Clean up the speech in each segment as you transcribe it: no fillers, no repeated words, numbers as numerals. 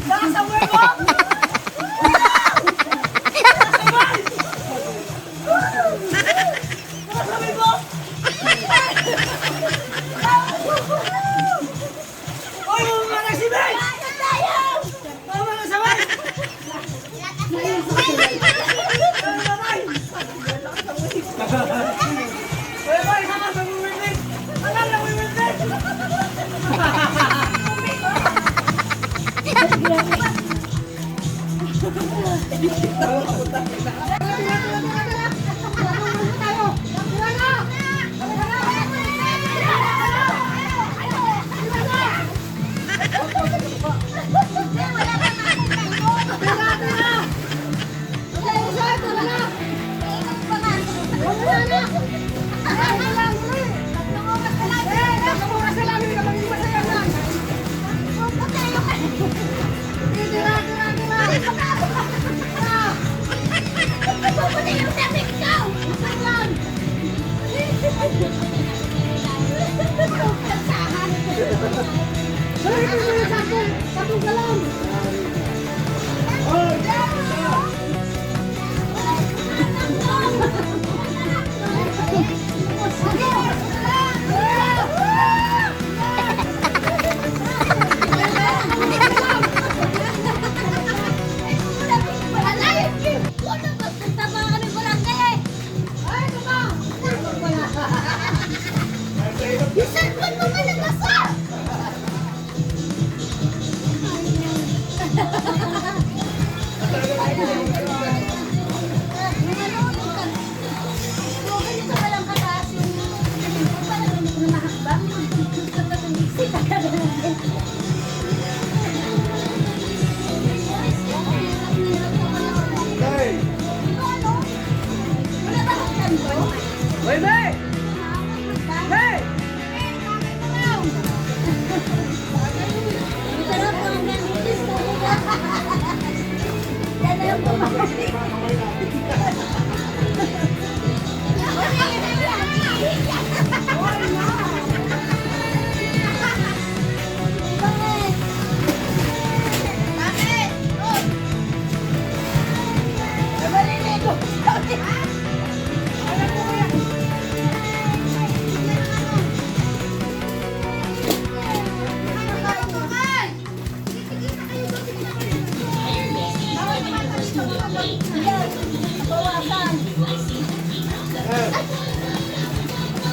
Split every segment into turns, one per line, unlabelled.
Nakasaway mo! Nakasaway mo! Oy, mga nasibay! Mga nasabay! Oy, boy, sama sa wiwilin! Alam na wiwilin!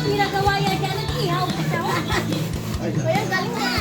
Ginagawa yan dyan at ihaw ka sa Kaya galing na.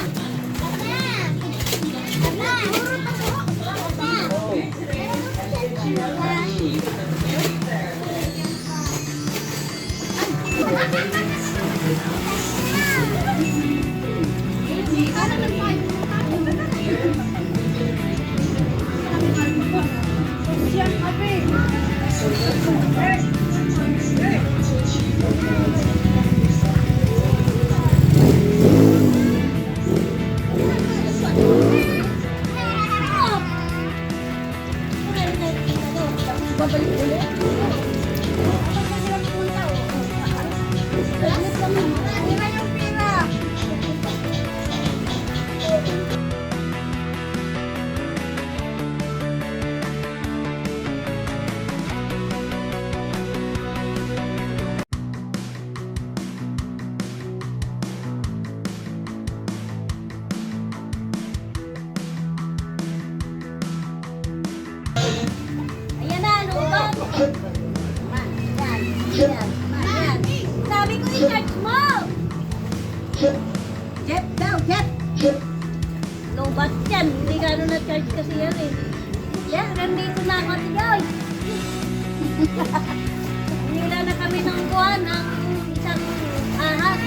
Babalik ulit. Hindi ba yung pira? Ayan na, ano ba? Yan. Sabi ko i-charge mo! Jeff daw, Jeff! Low bat yan, hindi ka ano na-charge kasi yan eh. Yan, nandito na ako si Joy. Nila na kami ng buwan ng isang ahas.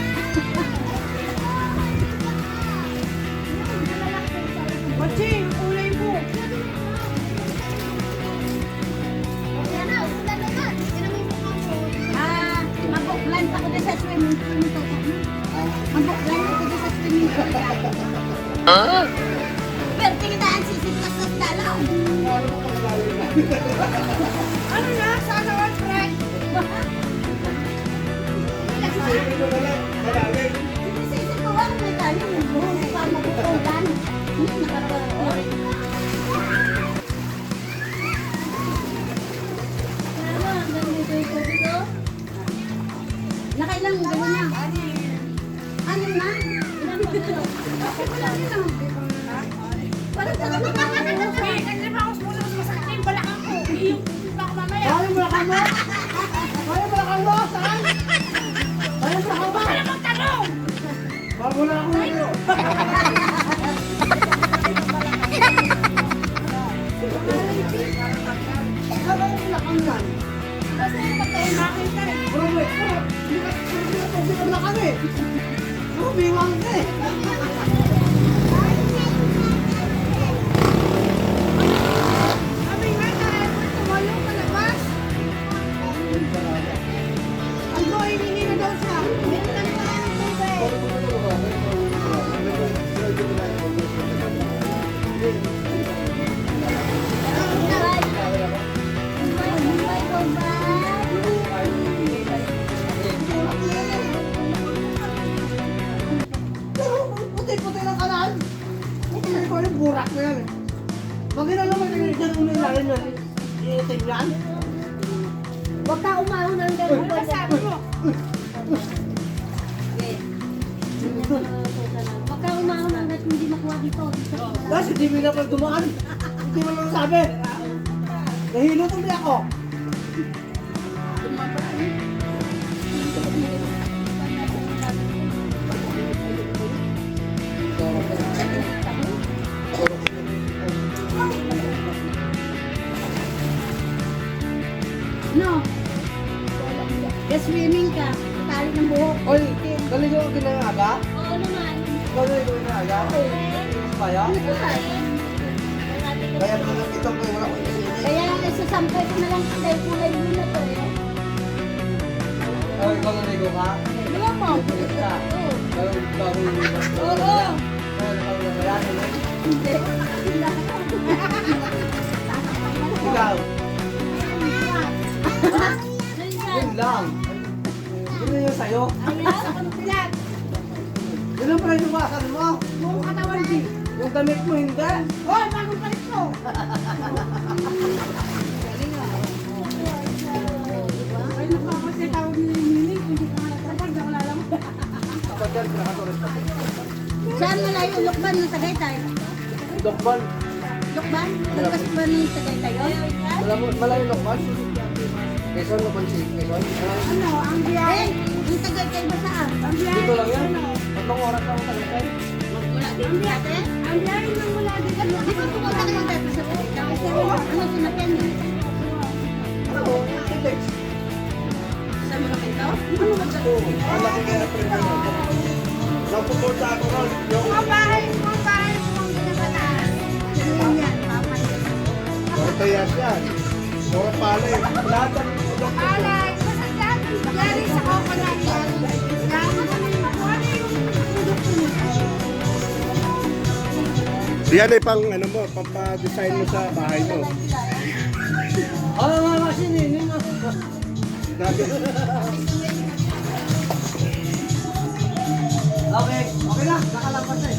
Bachi, ulay mo!
Mabuklan ako din sa swimming pool nito. Mabuklan ako din sa swimming pool. Pero tingin ang sisiklas sa dalaw.
Ano na? Sana all friend?
Sinisikuhan mo tayo yung buhong pa mabukulan. Nakapagod.
biwang ka eh. Sabi nga na airport, tumayo ka labas. Ano, hiningi na daw siya. Meron na naman ang tubig. Pero puti-puti ng kanan. Hindi ko alam, burak na yan eh. Bakit na naman yung dyan mo nilalim na tingnan?
Huwag ka umahon ng ganun.
Ano sabi mo?
Huwag ka umahon ng ganun, hindi makuha dito.
Kasi hindi mo na pag dumaan. Hindi mo lang sabi. Nahilo tuloy ako.
No. Yes, swimming ka. Tali ng buhok.
Oy, galing yung ginagaga?
Oo naman.
Galing yung ginagaga? Kaya? Kaya mo lang ito ko wala ko inisini.
Kaya isasampay ko na lang kulay blue na to eh.
Ay, ikaw naligo ka?
Diba mo?
Pulis ka?
Oo.
Bago
Oo. Hindi.
Ikaw?
Ayan.
Yun lang. Yun yung sa'yo.
Ayan.
Yun ang pala yung basan mo.
Buong katawan din.
Yung damit mo hindi.
Hoy, bagong palit ko. Ay, nakakasya tawag ni Nini. Hindi ka nakatapag, di ako lalaman.
Kapag yan, pinakaturit pa.
Saan malayo? Lukban ng Tagaytay?
Dokban.
Lukban? Lagpas ba ng Tagaytay yun?
Malayo Dokban? Quezon, Lokban si Quezon.
Ano, ang biyahe? Ang Tagaytay ba saan? Ang biyahe?
Dito lang yan. Tatlong oras lang ang tagaytay.
Mula din dati? Ang biyahe nang mula din. Di ba pumunta ka ng dati sa Tagaytay? Ano sinakyan niya?
Ano? Index.
Sa mga pinto?
Oo. Ang laki kaya na Nagpupunta ako ron. Yung
bahay mo pinapataas. Ganyan yan, papay.
Ortayas yan. Puro palay.
lahat ng
Alay, masagyan. Yari sa coconut yan. Gano'n kami makuha na yung produkto niya.
Yan ay pang ano mo, pampa-design mo sa bahay mo.
ano nga masin eh. Yun nga.
Nabi.
Okay. Okay na. Nakalabas na